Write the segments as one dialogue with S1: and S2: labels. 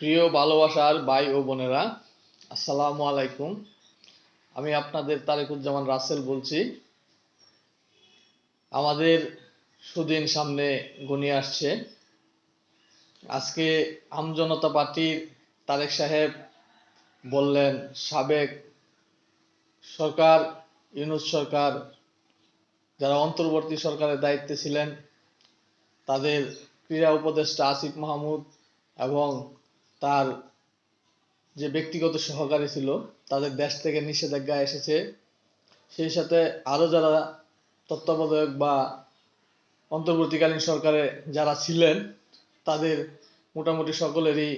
S1: প্রিয় ভালোবাসার ভাই ও বোনেরা, আসসালামু আলাইকুম। আমি আপনাদের তারেকুজ্জামান রাসেল বলছি। আমাদের সুদিন সামনে ঘনিয়ে আসছে। আজকে আমজনতা পার্টির তারেক সাহেব বললেন, সাবেক সরকার ইউনূস সরকার যারা অন্তর্বর্তী সরকারের দায়িত্বে ছিলেন, তাদের ক্রীড়া উপদেষ্টা আসিফ মাহমুদ এবং তার যে ব্যক্তিগত সহকারী ছিল, তাদের দেশ থেকে নিষেধাজ্ঞা এসেছে। সেই সাথে আরও যারা তত্ত্বাবধায়ক বা অন্তর্বর্তীকালীন সরকারে যারা ছিলেন, তাদের মোটামুটি সকলেরই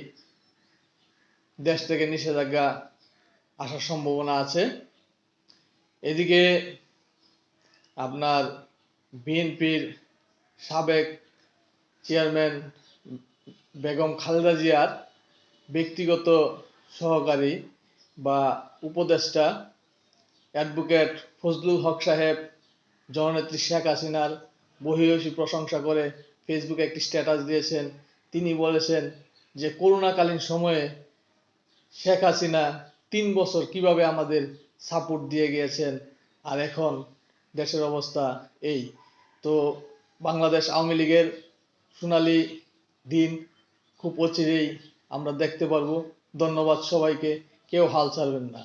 S1: দেশ থেকে নিষেধাজ্ঞা আসার সম্ভাবনা আছে। এদিকে আপনার বিএনপির সাবেক চেয়ারম্যান বেগম খালেদা জিয়ার ব্যক্তিগত সহকারী বা উপদেষ্টা অ্যাডভোকেট ফজলুল হক সাহেব জননেত্রী শেখ হাসিনার ভূয়সী প্রশংসা করে ফেসবুকে একটি স্ট্যাটাস দিয়েছেন। তিনি বলেছেন যে করোনাকালীন সময়ে শেখ হাসিনা ৩ বছর কিভাবে আমাদের সাপোর্ট দিয়ে গিয়েছেন, আর এখন দেশের অবস্থা এই। তো বাংলাদেশ আওয়ামী লীগের সোনালী দিন খুব অচিরেই আমরা দেখতে পারবো। ধন্যবাদ সবাইকে, কেউ হাল ছাড়বেন না।